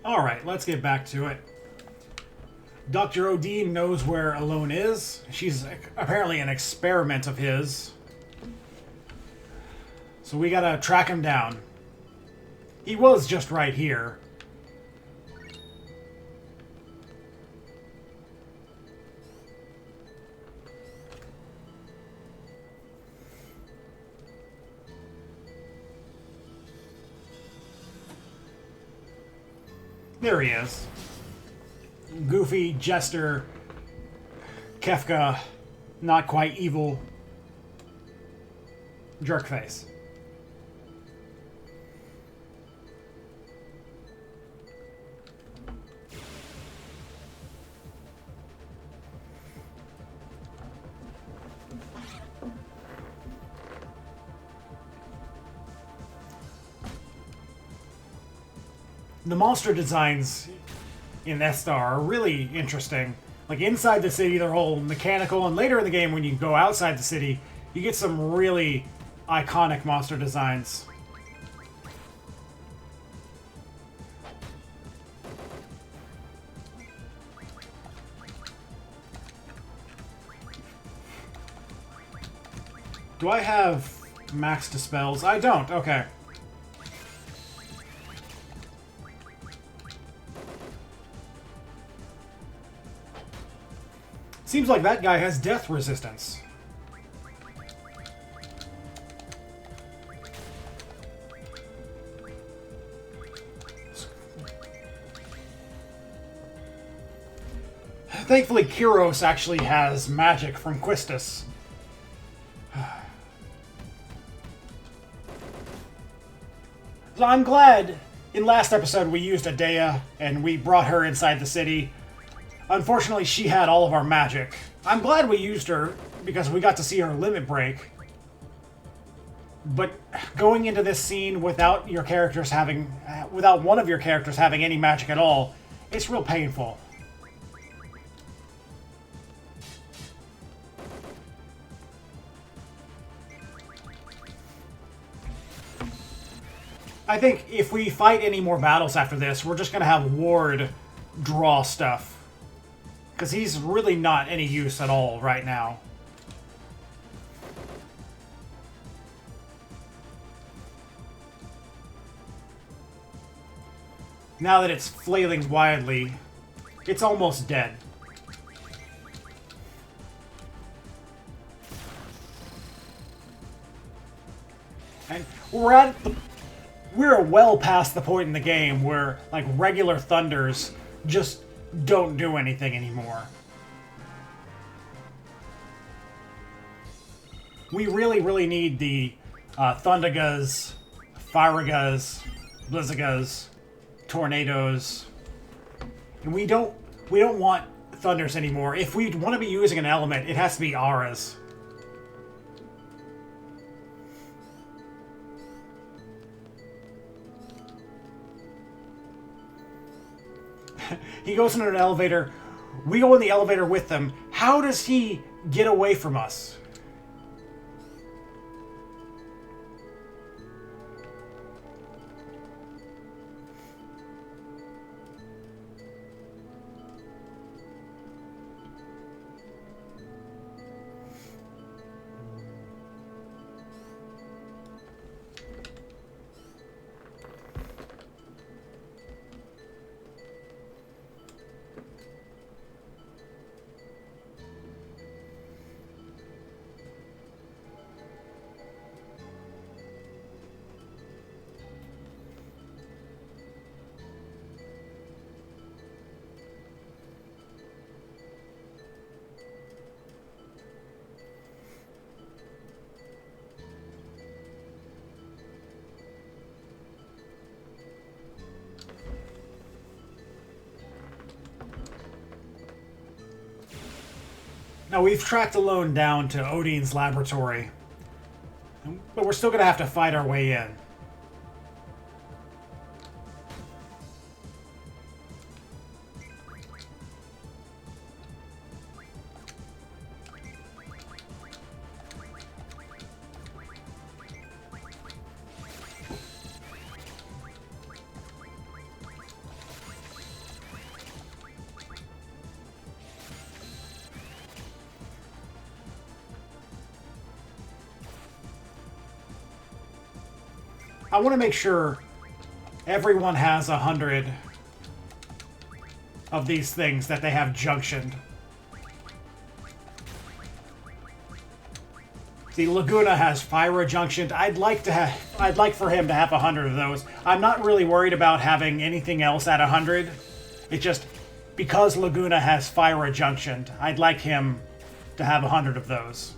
Alright, let's get back to it. Dr. Odin knows where Alone is. She's apparently an experiment of his. So we gotta track him down. He was just right here. There he is. Goofy, jester, Kefka, not quite evil, jerkface. The monster designs in Estar are really interesting. Like inside the city, they're all mechanical, and later in the game when you go outside the city, you get some really iconic monster designs. Do I have max dispels? I don't. Okay. Seems like that guy has death resistance. Thankfully, Kyros actually has magic from Quistis. So I'm glad in last episode we used Adea and we brought her inside the city. Unfortunately, she had all of our magic. I'm glad we used her because we got to see her limit break. But going into this scene without without one of your characters having any magic at all, it's real painful. I think if we fight any more battles after this, we're just gonna have Ward draw stuff. Because he's really not any use at all right now. Now that it's flailing wildly, it's almost dead. And we're well past the point in the game where like regular thunders just don't do anything anymore. We really need the Thundagas, Firagas, Blizzagas, Tornadoes. And we don't want thunders anymore. If we want to be using an element, it has to be auras. He goes into an elevator. We go in the elevator with them. How does he get away from us? Now, we've tracked Alone down to Odin's laboratory, but we're still going to have to fight our way in. I want to make sure everyone has 100 of these things that they have junctioned. See, Laguna has Fyra junctioned. I'd like for him to have 100 of those. I'm not really worried about having anything else at 100. It's just because Laguna has Fyra junctioned, I'd like him to have 100 of those.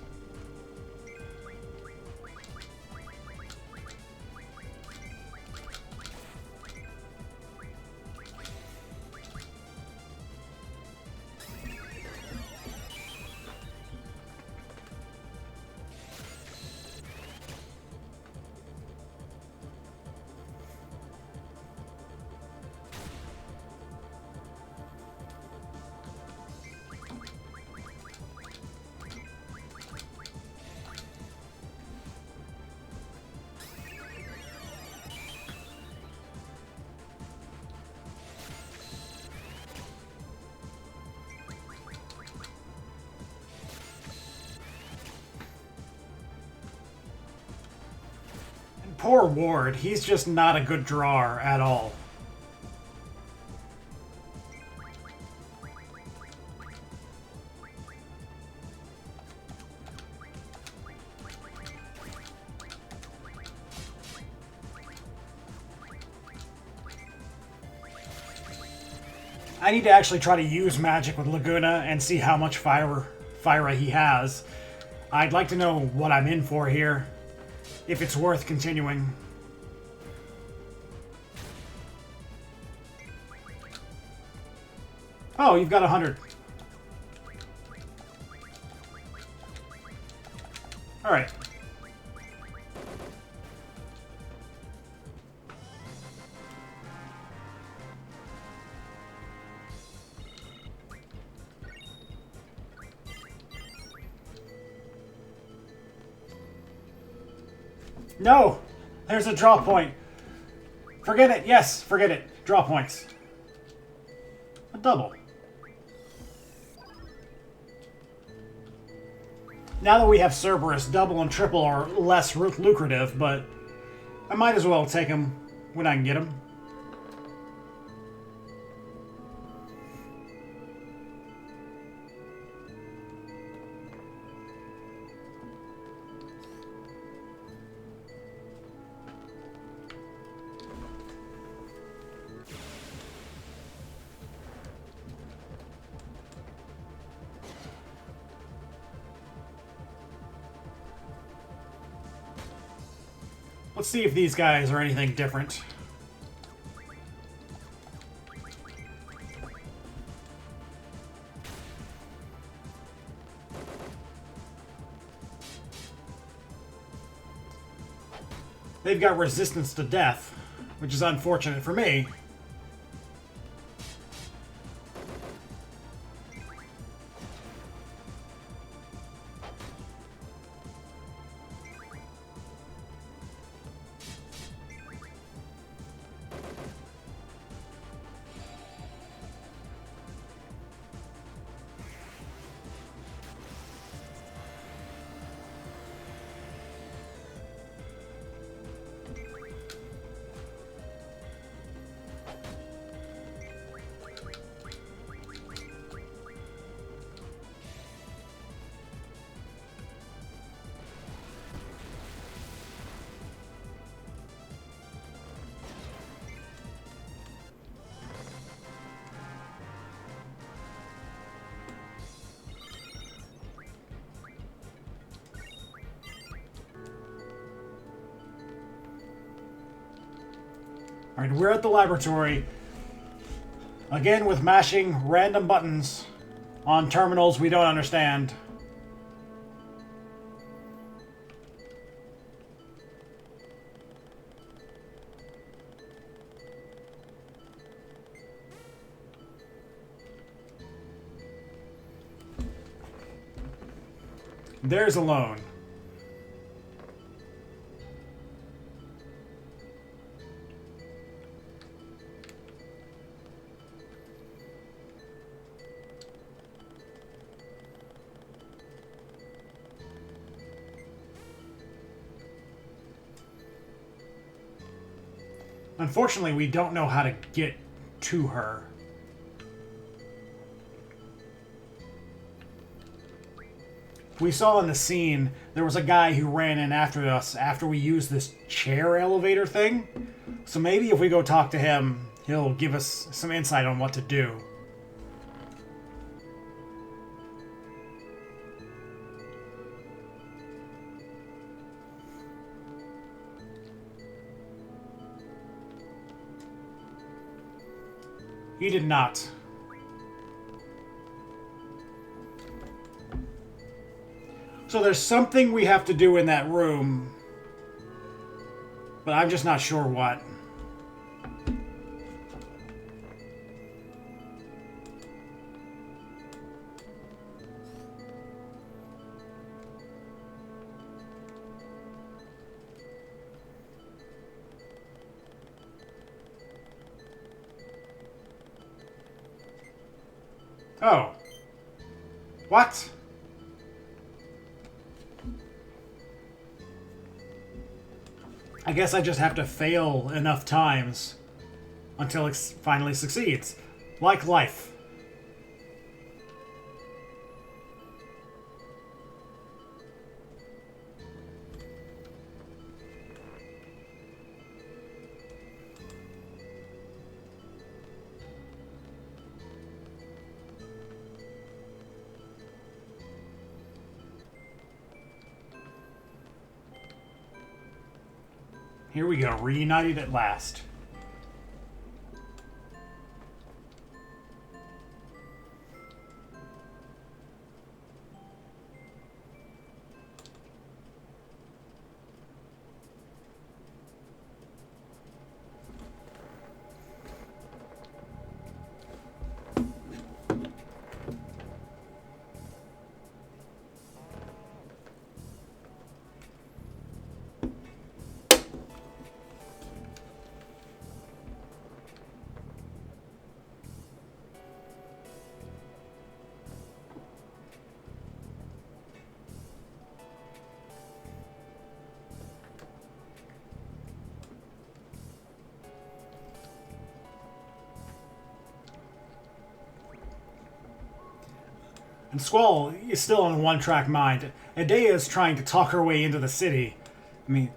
Poor Ward, he's just not a good drawer at all. I need to actually try to use magic with Laguna and see how much Fyra he has. I'd like to know what I'm in for here. If it's worth continuing. Oh, you've got 100. All right. No! There's a draw point. Forget it. Yes, forget it. Draw points. A double. Now that we have Cerberus, double and triple are less lucrative, but I might as well take them when I can get them. Let's see if these guys are anything different. They've got resistance to death, which is unfortunate for me. Alright, we're at the laboratory. Again with mashing random buttons on terminals we don't understand. There's a loan. Unfortunately, we don't know how to get to her. We saw in the scene, there was a guy who ran in after us after we used this chair elevator thing. So maybe if we go talk to him, he'll give us some insight on what to do. He did not. So there's something we have to do in that room, but I'm just not sure what. Oh. What? I guess I just have to fail enough times until it finally succeeds. Like life. Here we go, reunited at last. And Squall is still on a one-track mind. Edea is trying to talk her way into the city. I mean,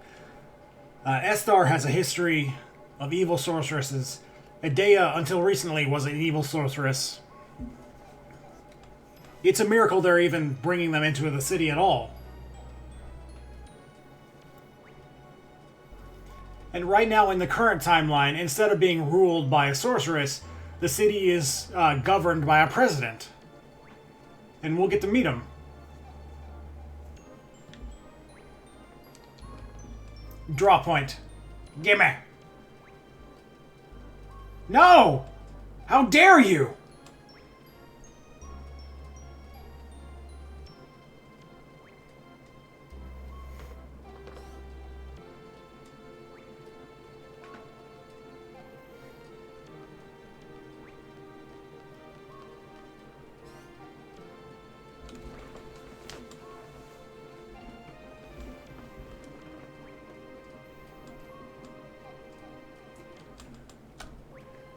Esthar has a history of evil sorceresses. Edea, until recently, was an evil sorceress. It's a miracle they're even bringing them into the city at all. And right now, in the current timeline, instead of being ruled by a sorceress, the city is governed by a president. And we'll get to meet him. Draw point. Gimme. No! How dare you!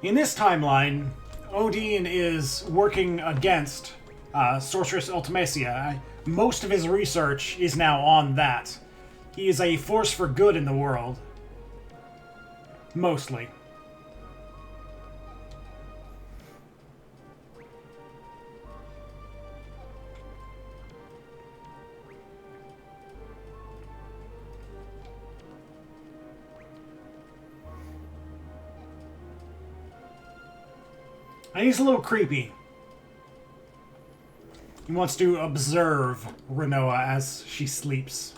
In this timeline, Odin is working against Sorceress Ultimacia. Most of his research is now on that. He is a force for good in the world. Mostly. And he's a little creepy. He wants to observe Rinoa as she sleeps.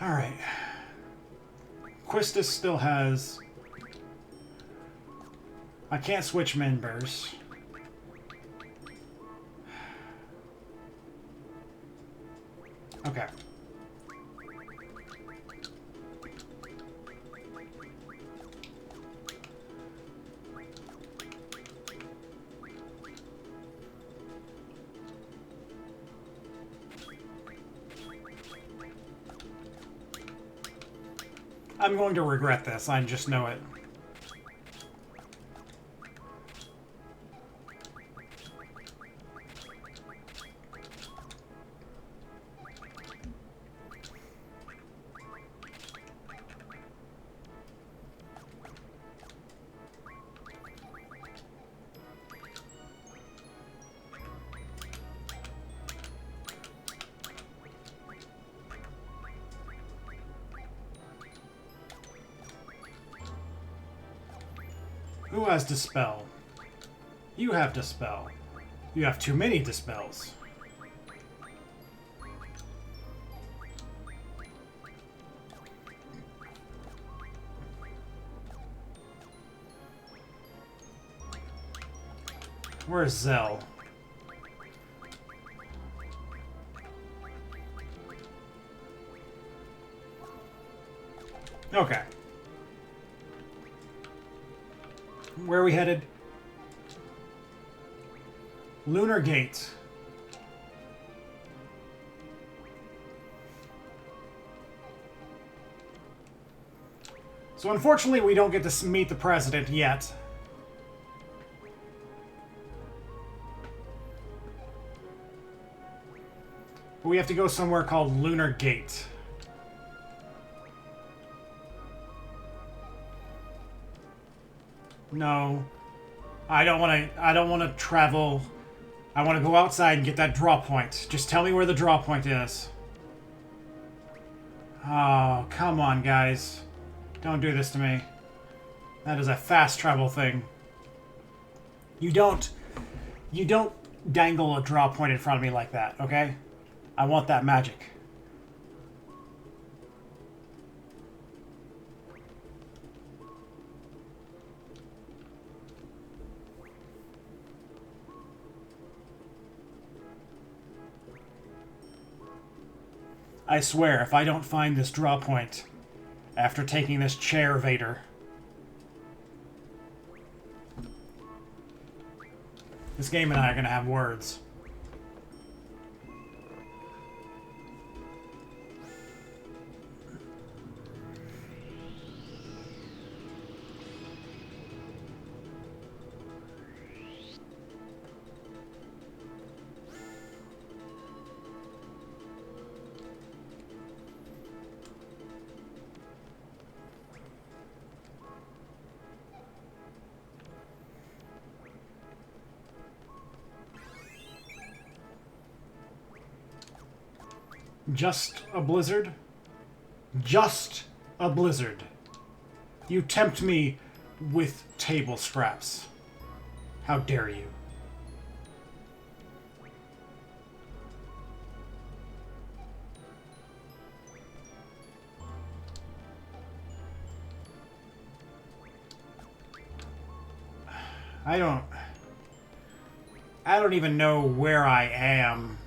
Alright. Quistis still has... I can't switch members. Okay. I'm going to regret this. I just know it. Who has Dispel? You have Dispel. You have too many Dispels. Where's Zell? Okay. Where are we headed? Lunar Gate. So unfortunately we don't get to meet the president yet. But we have to go somewhere called Lunar Gate. No. I don't want to travel. I want to go outside and get that draw point. Just tell me where the draw point is. Oh, come on, guys. Don't do this to me. That is a fast travel thing. You don't dangle a draw point in front of me like that, okay? I want that magic. I swear, if I don't find this draw point after taking this chair, Vader, this game and I are going to have words. Just a blizzard? Just a blizzard. You tempt me with table scraps. How dare you? I don't even know where I am.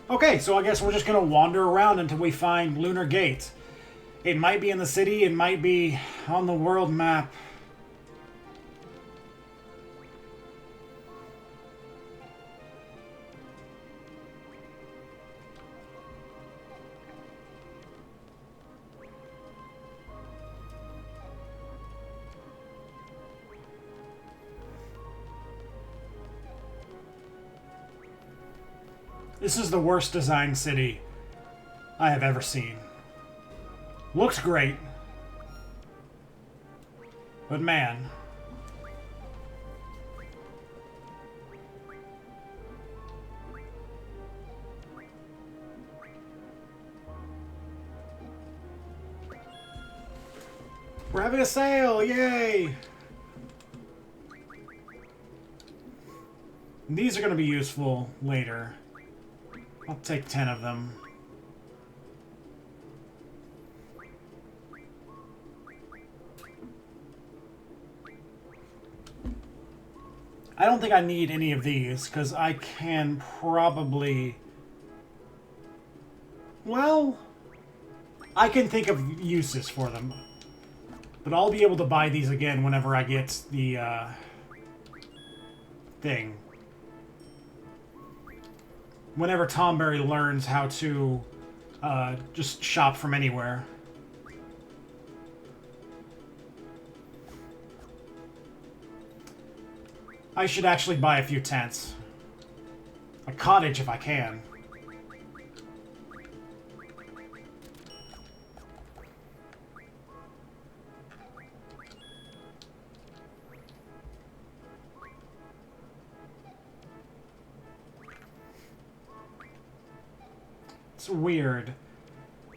Okay, so I guess we're just gonna wander around until we find Lunar Gate. It might be in the city, it might be on the world map. This is the worst designed city I have ever seen. Looks great. But man. We're having a sale! Yay! These are going to be useful later. I'll take 10 of them. I don't think I need any of these, because I can probably... Well, I can think of uses for them. But I'll be able to buy these again whenever I get the thing. Whenever Tomberry learns how to just shop from anywhere. I should actually buy a few tents. A cottage if I can. It's weird.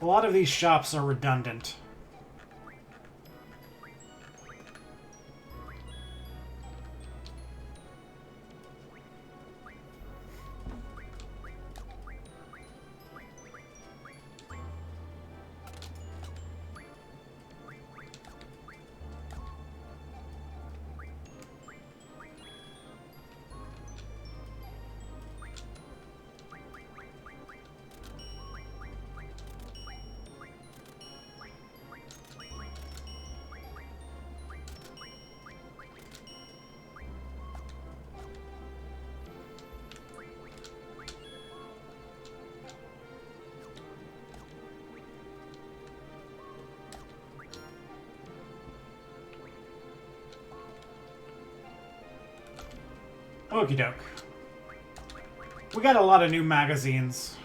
A lot of these shops are redundant. Okie doke. We got a lot of new magazines.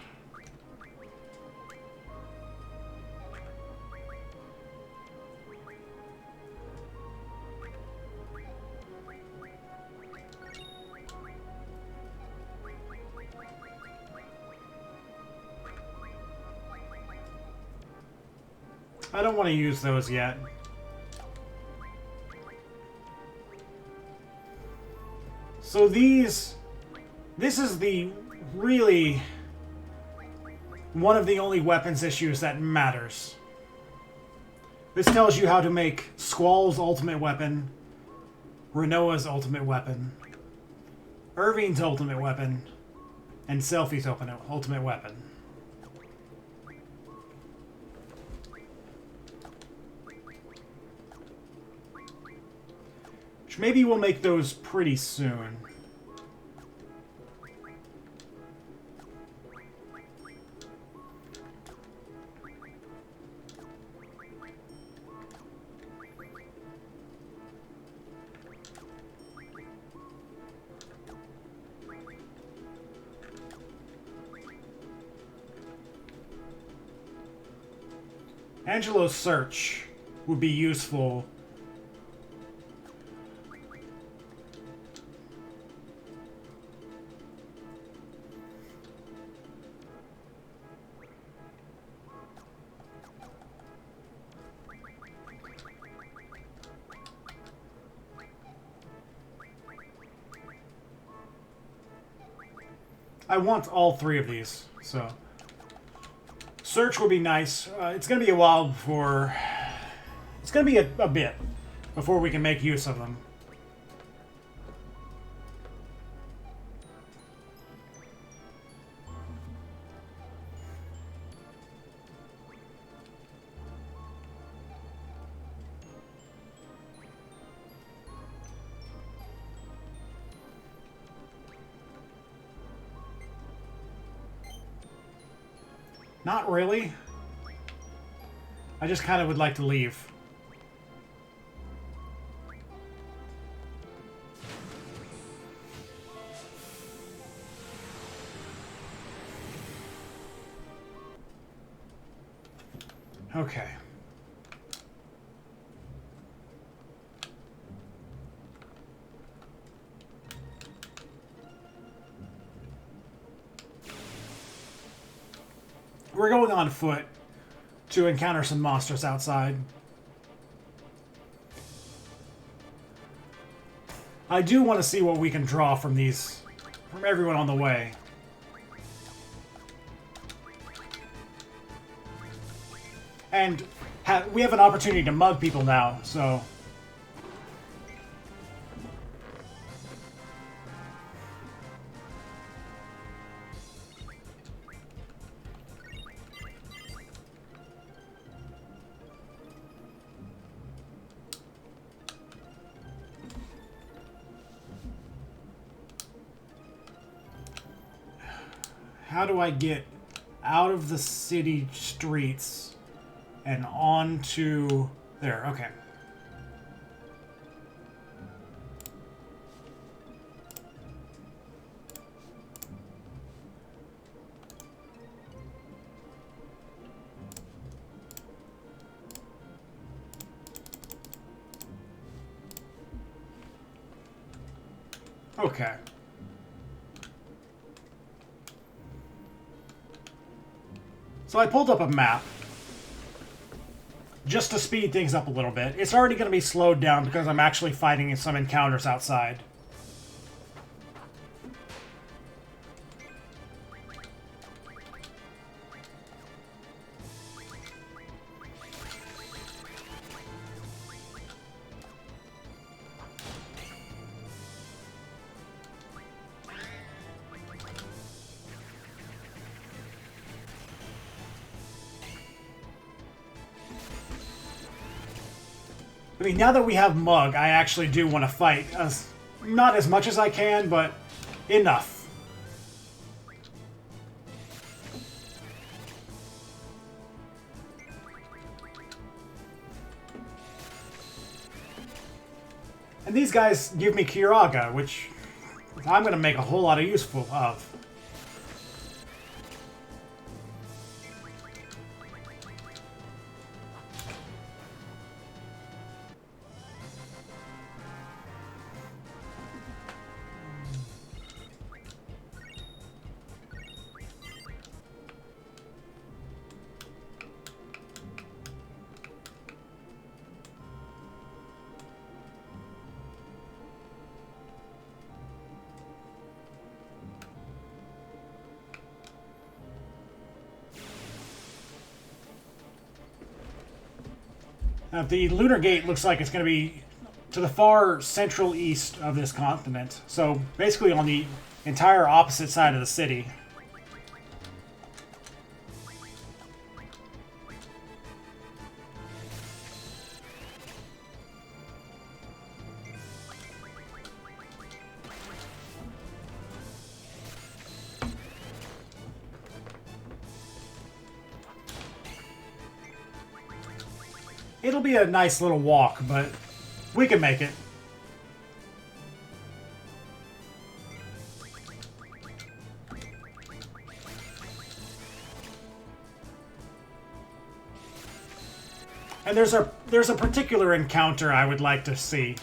I don't want to use those yet. So this is the really one of the only weapons issues that matters. This tells you how to make Squall's ultimate weapon, Renoa's ultimate weapon, Irving's ultimate weapon, and Selphie's ultimate weapon. Which maybe we'll make those pretty soon. Angelo's search would be useful. I want all three of these, so... Search would be nice. It's going to be a while before... It's going to be a bit before we can make use of them. Not really. I just kind of would like to leave. Okay. We're going on foot to encounter some monsters outside. I do want to see what we can draw from these, from everyone on the way. And we have an opportunity to mug people now, so... how do I get out of the city streets and onto there? Okay. Okay. So I pulled up a map just to speed things up a little bit. It's already going to be slowed down because I'm actually fighting some encounters outside. I mean, now that we have Mug, I actually do want to fight. Not as much as I can, but enough. And these guys give me Kiraga, which I'm going to make a whole lot of use of. Now, the Lunar Gate looks like it's going to be to the far central east of this continent. So basically on the entire opposite side of the city. It'll be a nice little walk, but we can make it. And there's a particular encounter I would like to see.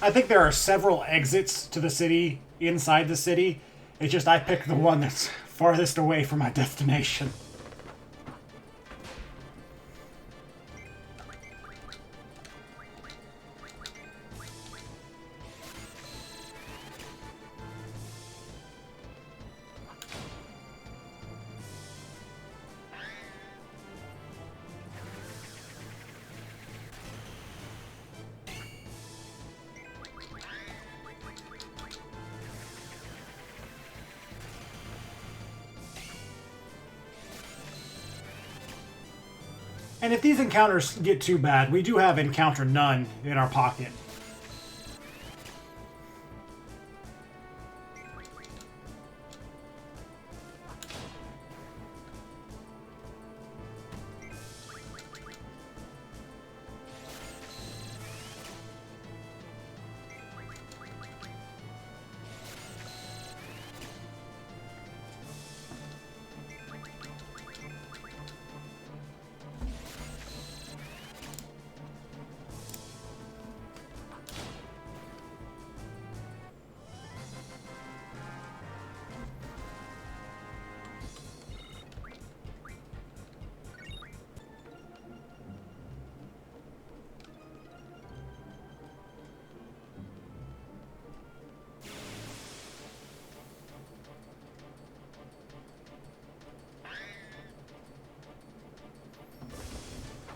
I think there are several exits to the city inside the city. It's just I picked the one that's farthest away from my destination. And if these encounters get too bad, we do have Encounter None in our pocket.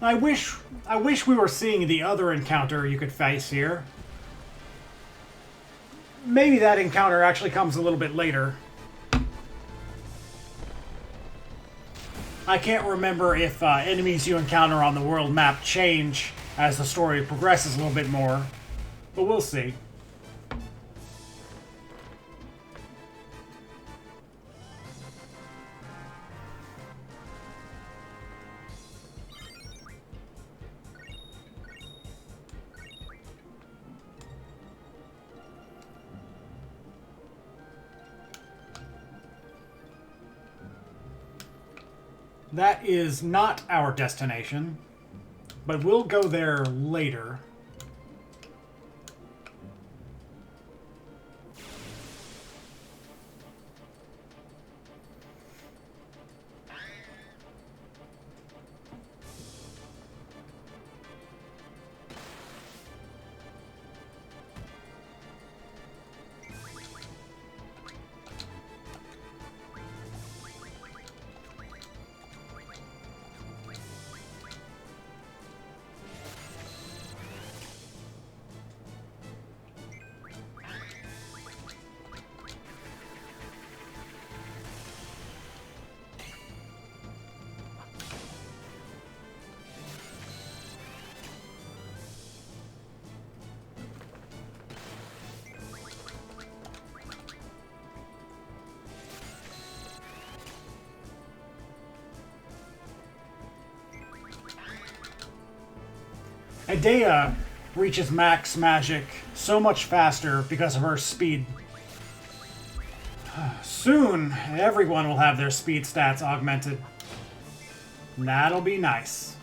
I wish we were seeing the other encounter you could face here. Maybe that encounter actually comes a little bit later. I can't remember if enemies you encounter on the world map change as the story progresses a little bit more, but we'll see. That is not our destination, but we'll go there later. Adea reaches max magic so much faster because of her speed. Soon, everyone will have their speed stats augmented. That'll be nice.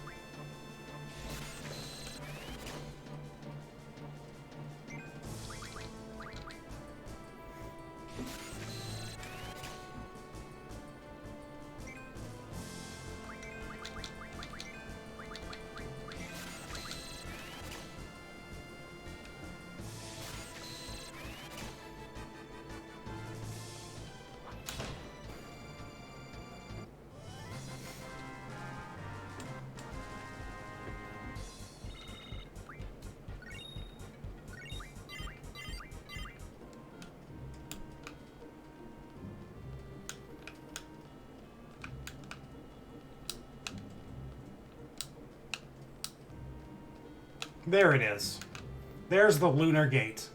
There it is. There's the Lunar Gate.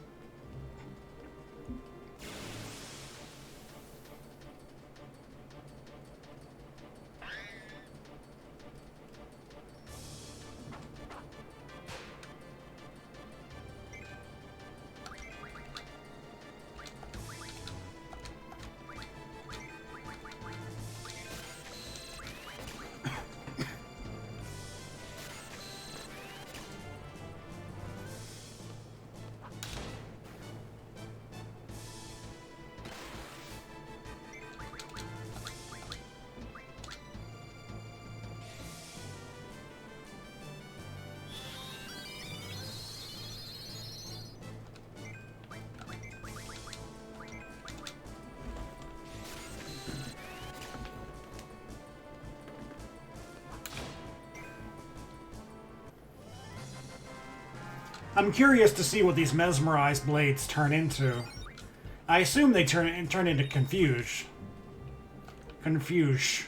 I'm curious to see what these mesmerized blades turn into. I assume they turn into confuse. Confuse.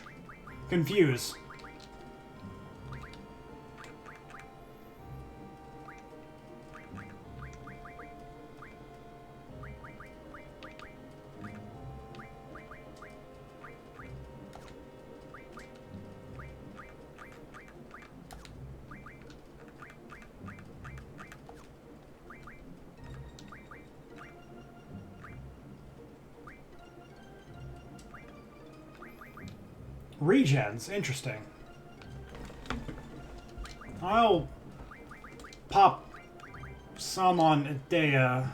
Regens, interesting. I'll pop some on Adea.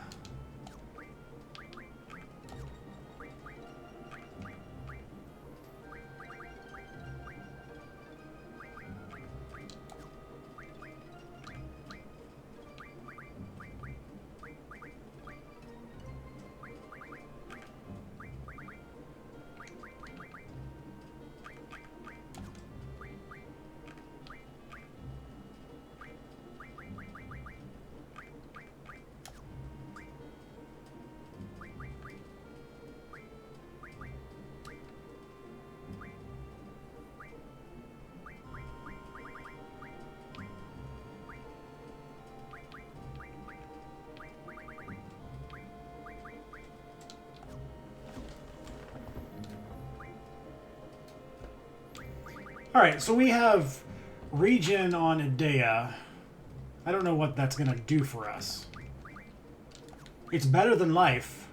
Alright, so we have regen on Idea. I don't know what that's going to do for us. It's better than life.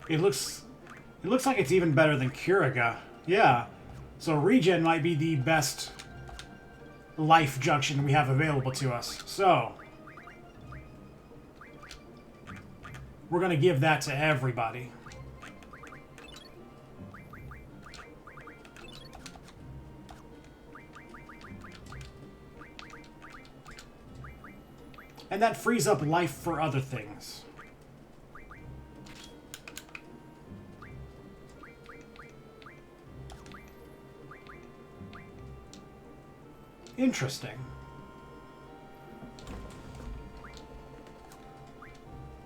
It looks like it's even better than Curiga. Yeah. So regen might be the best life junction we have available to us. So we're going to give that to everybody. And that frees up life for other things. Interesting.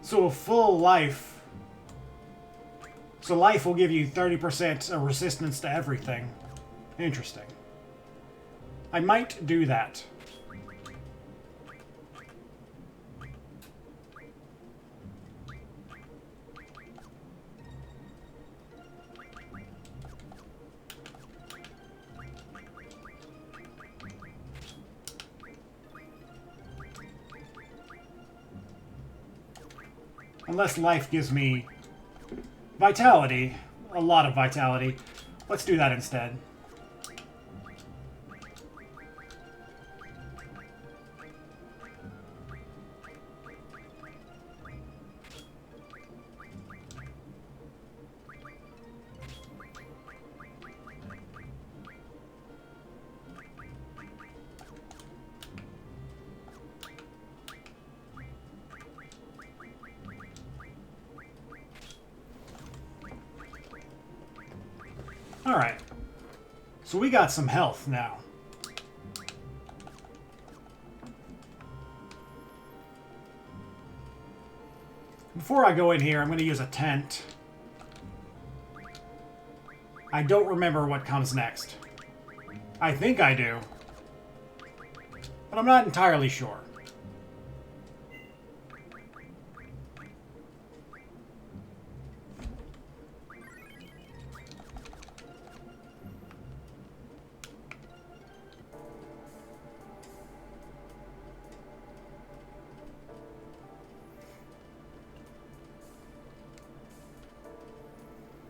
So a full life. So life will give you 30% of resistance to everything. Interesting. I might do that. Unless life gives me vitality, a lot of vitality. Let's do that instead. Alright. So we got some health now. Before I go in here, I'm going to use a tent. I don't remember what comes next. I think I do. But I'm not entirely sure.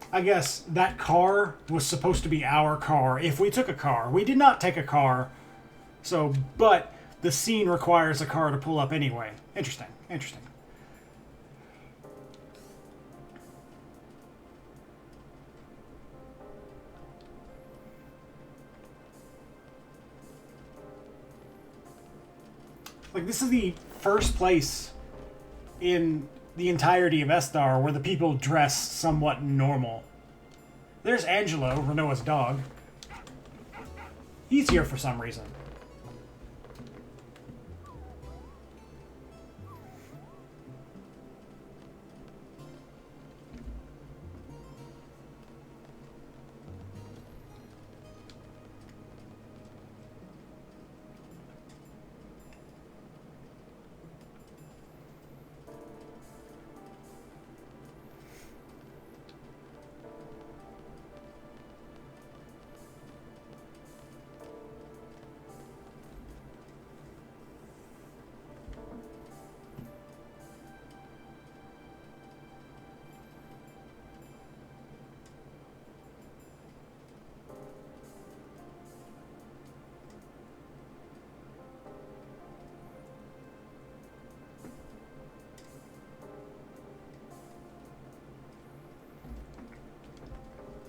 I guess that car was supposed to be our car if we took a car. We did not take a car, so, but the scene requires a car to pull up anyway. Interesting, interesting. Like, this is the first place in the entirety of Estar where the people dress somewhat normal. There's Angelo, Renoa's dog. He's here for some reason.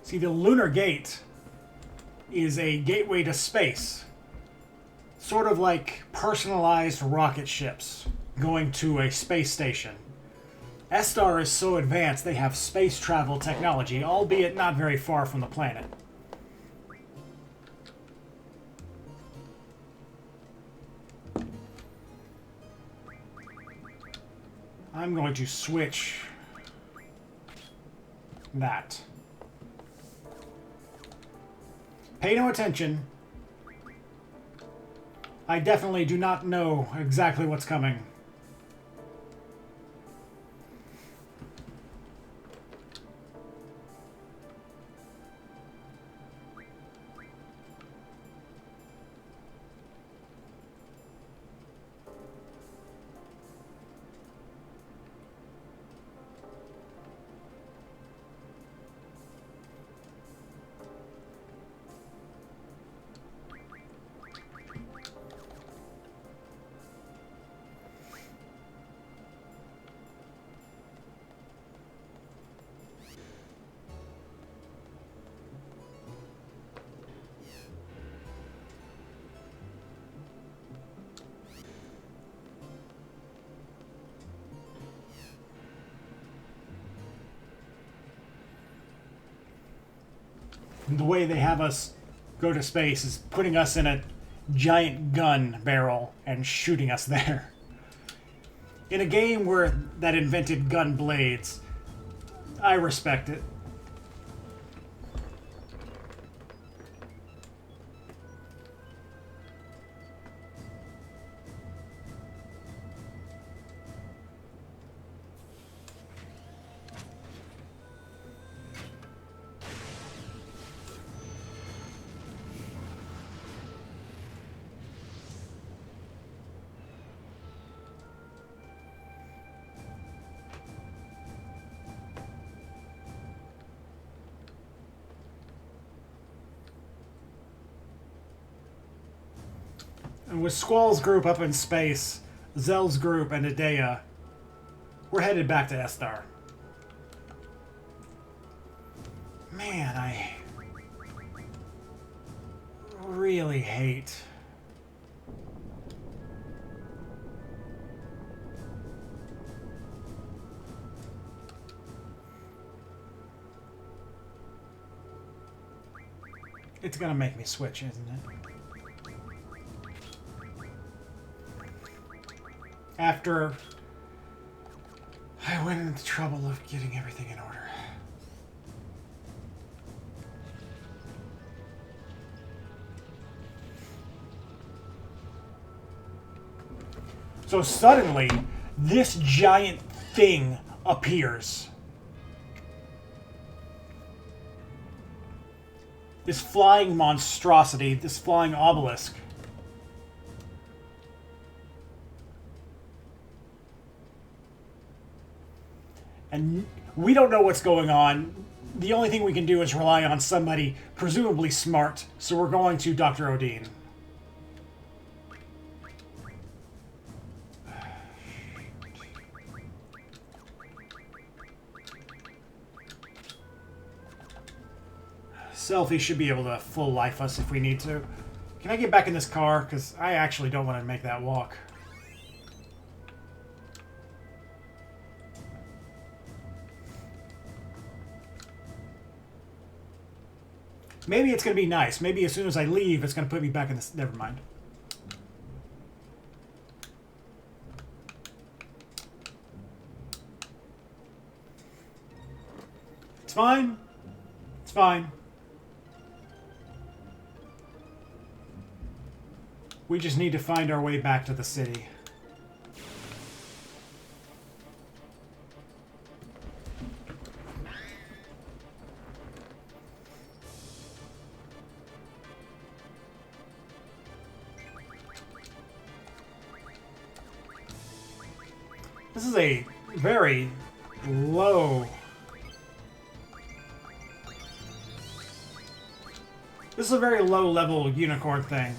See, the Lunar Gate is a gateway to space. Sort of like personalized rocket ships going to a space station. Estar is so advanced they have space travel technology, albeit not very far from the planet. I'm going to switch that. Pay no attention. I definitely do not know exactly what's coming. The way they have us go to space is putting us in a giant gun barrel and shooting us there. In a game where that invented gun blades, I respect it. And with Squall's group up in space, Zell's group and Adea, we're headed back to Estar. Man, I really hate... It's gonna make me switch, isn't it? After I went into trouble of getting everything in order. So suddenly, this giant thing appears. This flying monstrosity, this flying obelisk. And we don't know what's going on. The only thing we can do is rely on somebody presumably smart. So we're going to Dr. Odin. Selfie should be able to full life us if we need to. Can I get back in this car? Because I actually don't want to make that walk. Maybe it's going to be nice. Maybe as soon as I leave, it's going to put me back in this... Never mind. It's fine. It's fine. We just need to find our way back to the city. This is a very low... This is a very low-level unicorn thing.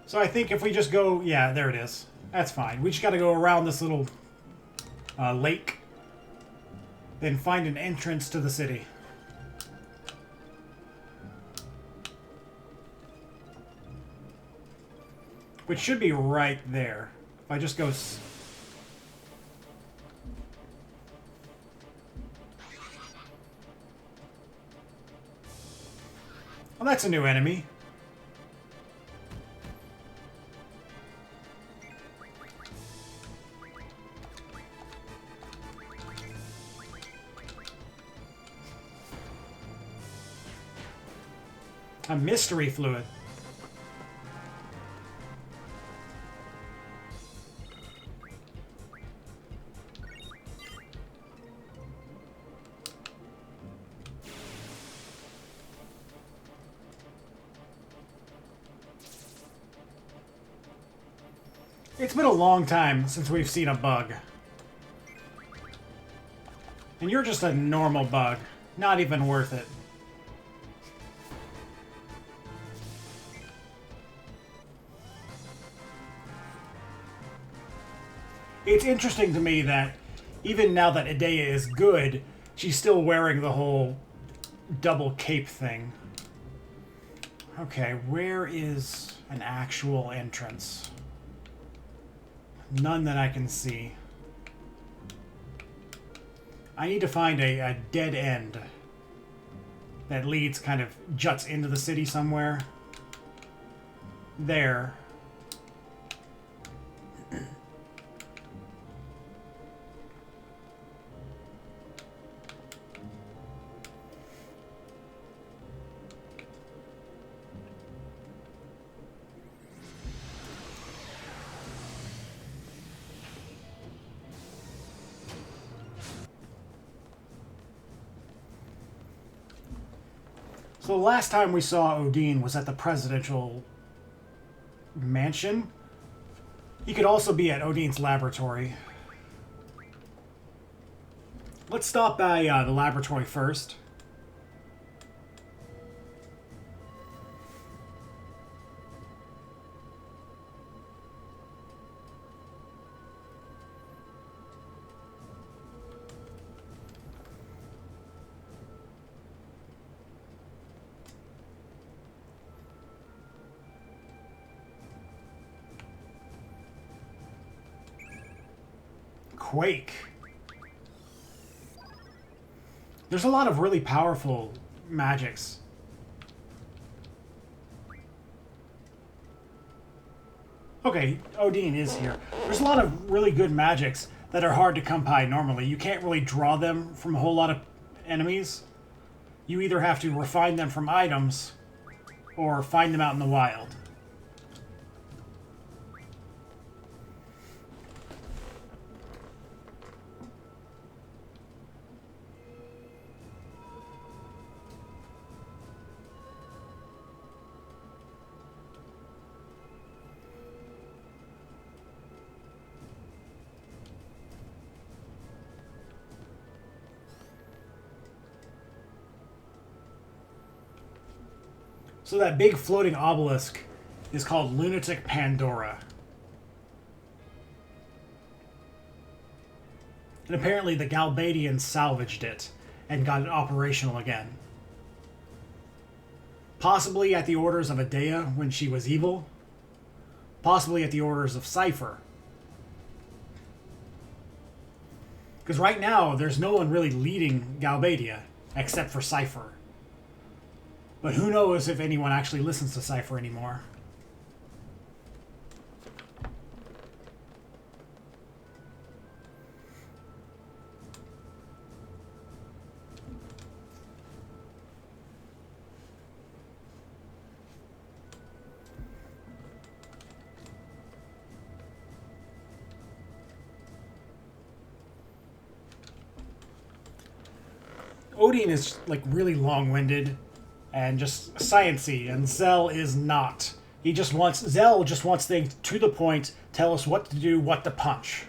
So I think if we just go... Yeah, there it is. That's fine. We just got to go around this little lake. Then find an entrance to the city. which should be right there. If I just go... Oh, that's a new enemy. A mystery fluid. It's been a long time since we've seen a bug. And you're just a normal bug. Not even worth it. It's interesting to me that even now that Idea is good, she's still wearing the whole double cape thing. Okay, where is an actual entrance? None that I can see. I need to find a dead end that leads, kind of juts into the city somewhere. There. So the last time we saw Odin was at the presidential mansion. He could also be at Odin's laboratory. Let's stop by the laboratory first. Quake. There's a lot of really powerful magics. Okay, Odin is here. There's a lot of really good magics that are hard to come by normally. You can't really draw them from a whole lot of enemies. You either have to refine them from items or find them out in the wild. So that big floating obelisk is called Lunatic Pandora. And apparently the Galbadians salvaged it and got it operational again. Possibly at the orders of Idea when she was evil. Possibly at the orders of Cypher. Because right now, there's no one really leading Galbadia except for Cypher. But who knows if anyone actually listens to Cypher anymore. Odin is like really long-winded and just sciencey, and Zell is not. Zell just wants things to the point, tell us what to do, what to punch.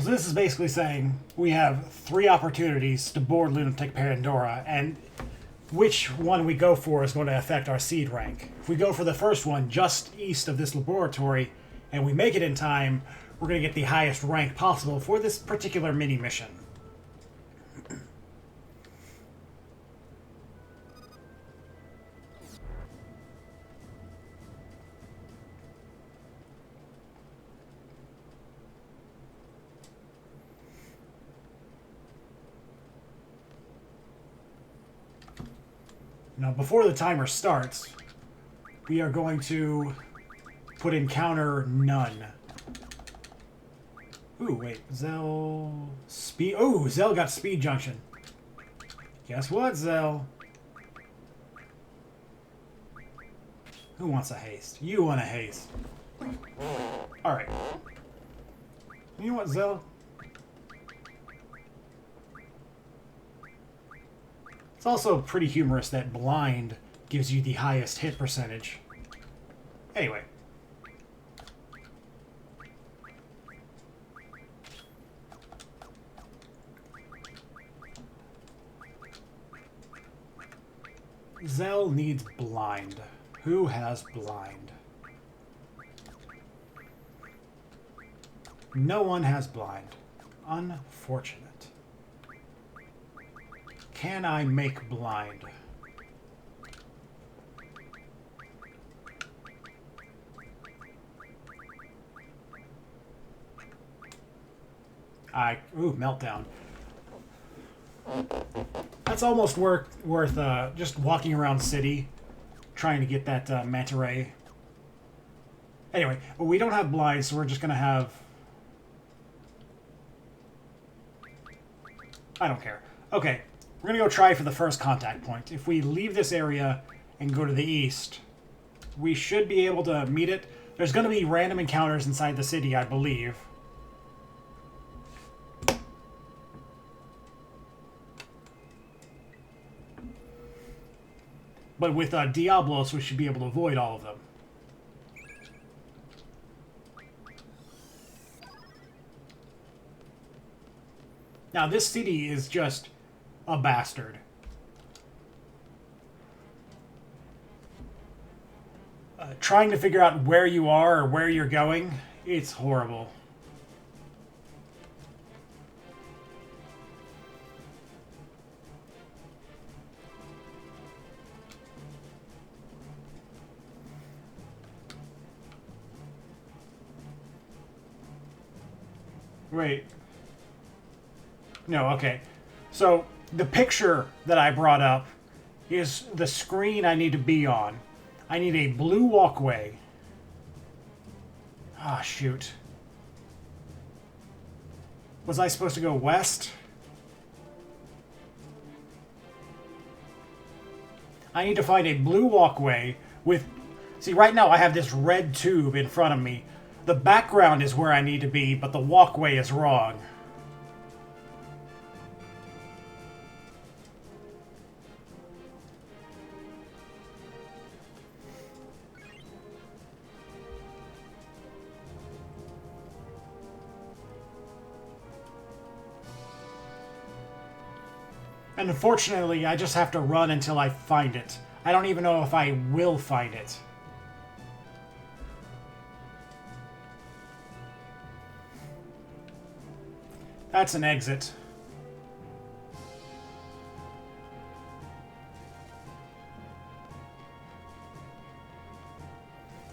So this is basically saying we have 3 opportunities to board Lunatic Pandora, and which one we go for is going to affect our seed rank. If we go for the first one, just east of this laboratory, and we make it in time, we're going to get the highest rank possible for this particular mini-mission. Now, before the timer starts, we are going to put in counter none. Ooh, wait, Zell... Speed... Ooh, Zell got speed junction. Guess what, Zell? Who wants a haste? You want a haste. Alright. You know what, Zell? It's also pretty humorous that blind gives you the highest hit percentage. Anyway. Zell needs blind. Who has blind? No one has blind. Unfortunate. Can I make blind? Ooh, meltdown. That's almost worth just walking around city, trying to get that manta ray. Anyway, well, we don't have blind, so we're just gonna have... I don't care. Okay. We're going to go try for the first contact point. If we leave this area and go to the east, we should be able to meet it. There's going to be random encounters inside the city, I believe. But with Diablos, we should be able to avoid all of them. Now, this city is just... a bastard. Trying to figure out where you are or where you're going, it's horrible. Wait. No, okay. So... the picture that I brought up is the screen I need to be on. I need a blue walkway. Ah, shoot. Was I supposed to go west? I need to find a blue walkway with... See, right now I have this red tube in front of me. The background is where I need to be, but the walkway is wrong. And unfortunately, I just have to run until I find it. I don't even know if I will find it. That's an exit.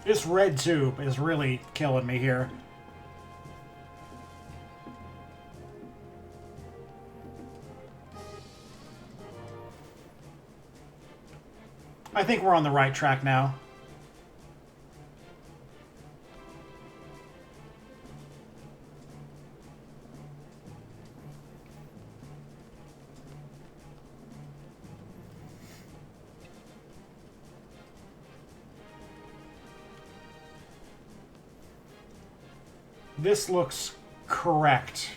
This red tube is really killing me here. I think we're on the right track now. This looks correct.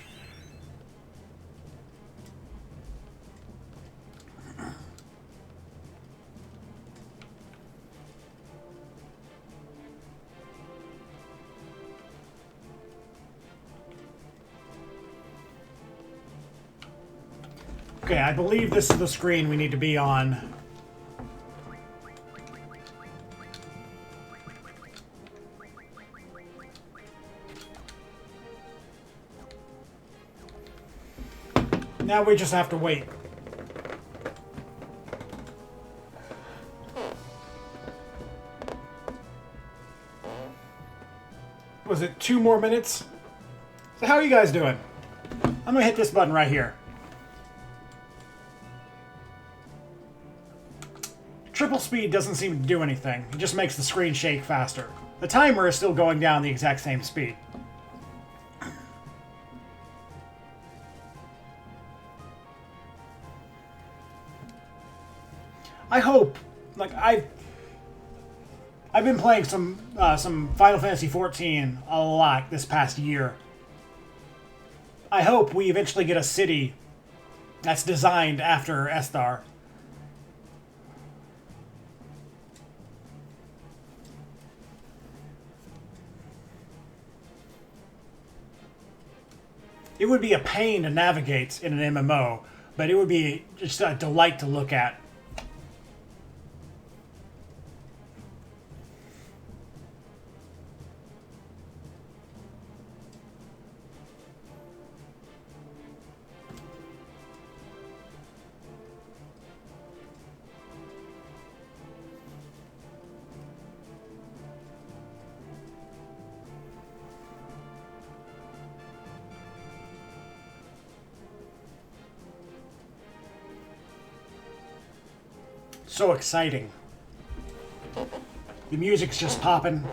Okay, I believe this is the screen we need to be on. Now we just have to wait. Was it 2 more minutes? So how are you guys doing? I'm gonna hit this button right here. Triple speed doesn't seem to do anything. It just makes the screen shake faster. The timer is still going down the exact same speed. I hope, like, I've been playing some Final Fantasy XIV a lot this past year. I hope we eventually get a city that's designed after Esthar. It would be a pain to navigate in an MMO, but it would be just a delight to look at. So exciting. The music's just popping.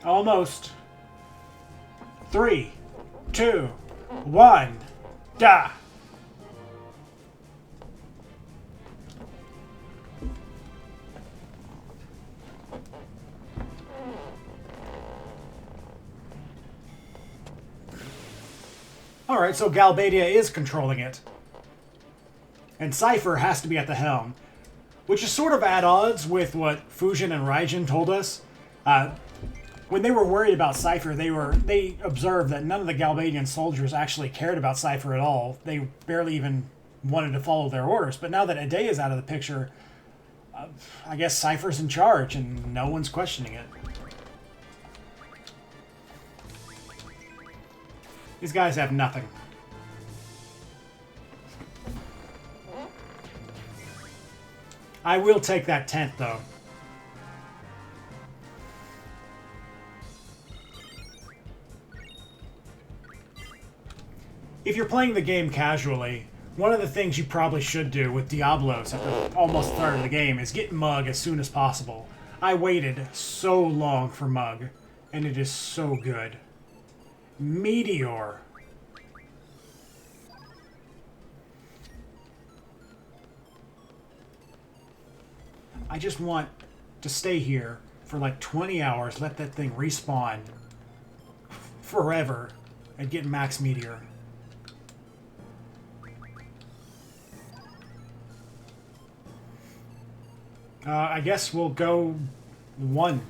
Almost. 3, 2, 1, da! Alright, so Galbadia is controlling it. And Cypher has to be at the helm. Which is sort of at odds with what Fujin and Raijin told us. When they were worried about Cypher, they observed that none of the Galbadian soldiers actually cared about Cypher at all. They barely even wanted to follow their orders. But now that Ade is out of the picture, I guess Cypher's in charge, and no one's questioning it. These guys have nothing. I will take that tent, though. If you're playing the game casually, one of the things you probably should do with Diablos at the almost third of the game is get Mug as soon as possible. I waited so long for Mug, and it is so good. Meteor. I just want to stay here for like 20 hours, let that thing respawn forever, and get max Meteor. I guess we'll go 1.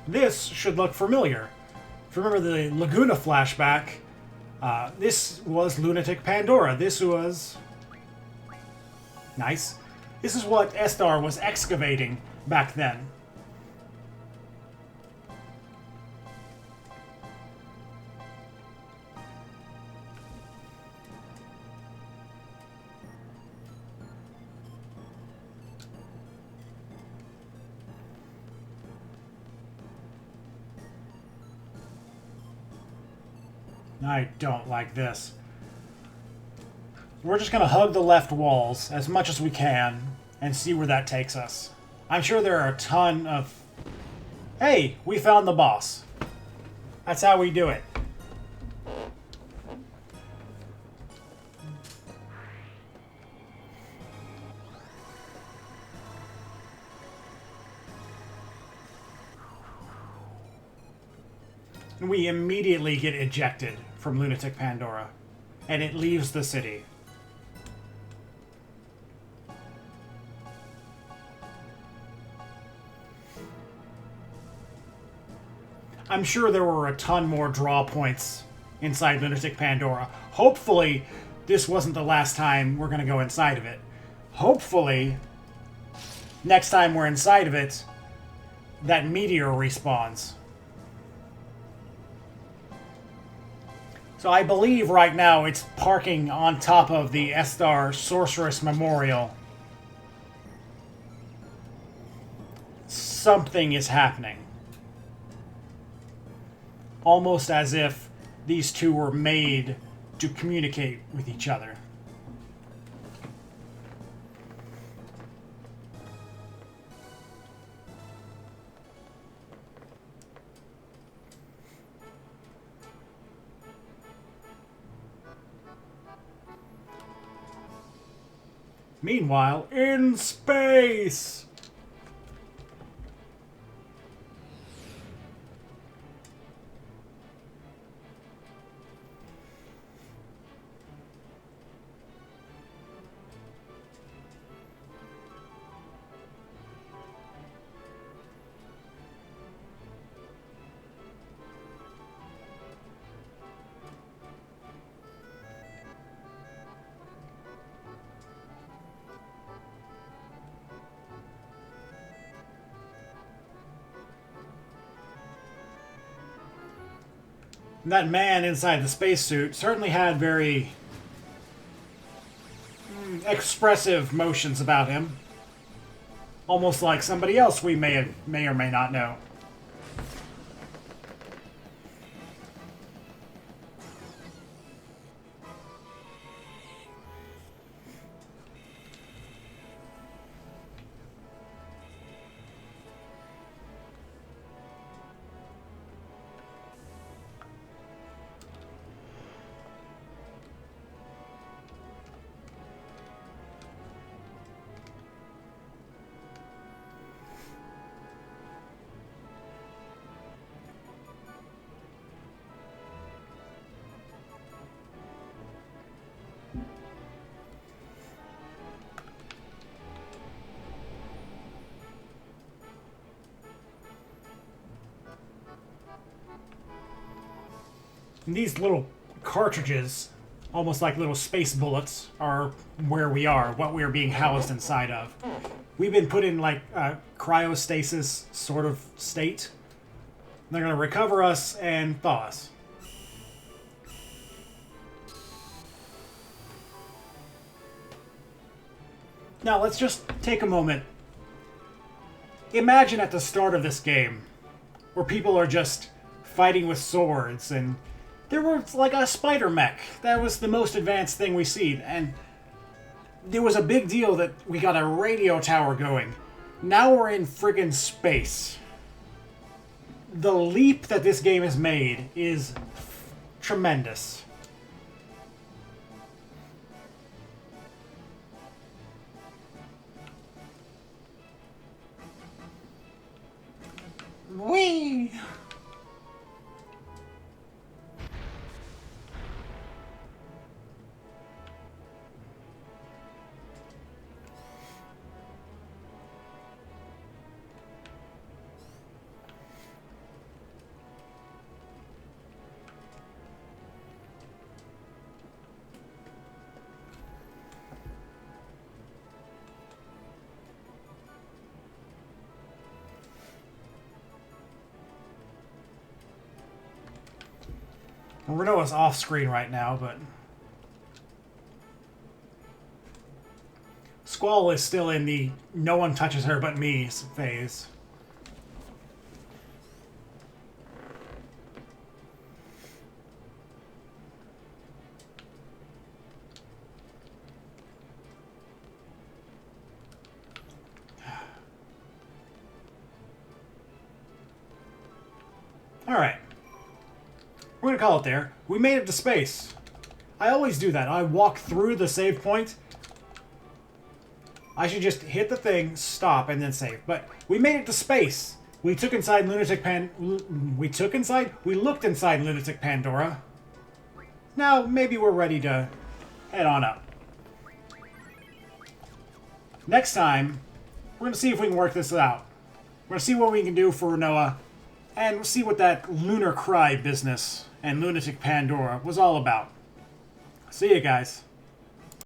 This should look familiar. If you remember the Laguna flashback, this was Lunatic Pandora. This was... nice. This is what Esthar was excavating back then. I don't like this. We're just going to hug the left walls as much as we can and see where that takes us. I'm sure there are a ton of Hey, we found the boss. That's how we do it. And we immediately get ejected from Lunatic Pandora. And it leaves the city. I'm sure there were a ton more draw points inside Lunatic Pandora. Hopefully, this wasn't the last time we're going to go inside of it. Hopefully, next time we're inside of it, that meteor respawns. So I believe right now it's parking on top of the Esthar Sorceress Memorial. Something is happening. Almost as if these two were made to communicate with each other. Meanwhile, in space! That man inside the spacesuit certainly had very expressive motions about him. Almost like somebody else we may or may not know. And these little cartridges, almost like little space bullets, are where we are, what we're being housed inside of. We've been put in like a cryostasis sort of state. They're going to recover us and thaw us. Now let's just take a moment. Imagine at the start of this game, where people are just fighting with swords, and there was like a spider mech. That was the most advanced thing we see, and there was a big deal that we got a radio tower going. Now we're in friggin' space. The leap that this game has made is tremendous. Whee! Renault's off screen right now, but Squall is still in the no one touches her but me phase. Alright. We're gonna call it there. We made it to space. I always do that. I walk through the save point. I should just hit the thing, stop, and then save. But we made it to space. We took inside Lunatic We looked inside Lunatic Pandora. Now, maybe we're ready to head on up. Next time, we're going to see if we can work this out. We're going to see what we can do for Rinoa, and we'll see what that Lunar Cry business and Lunatic Pandora was all about. See you guys.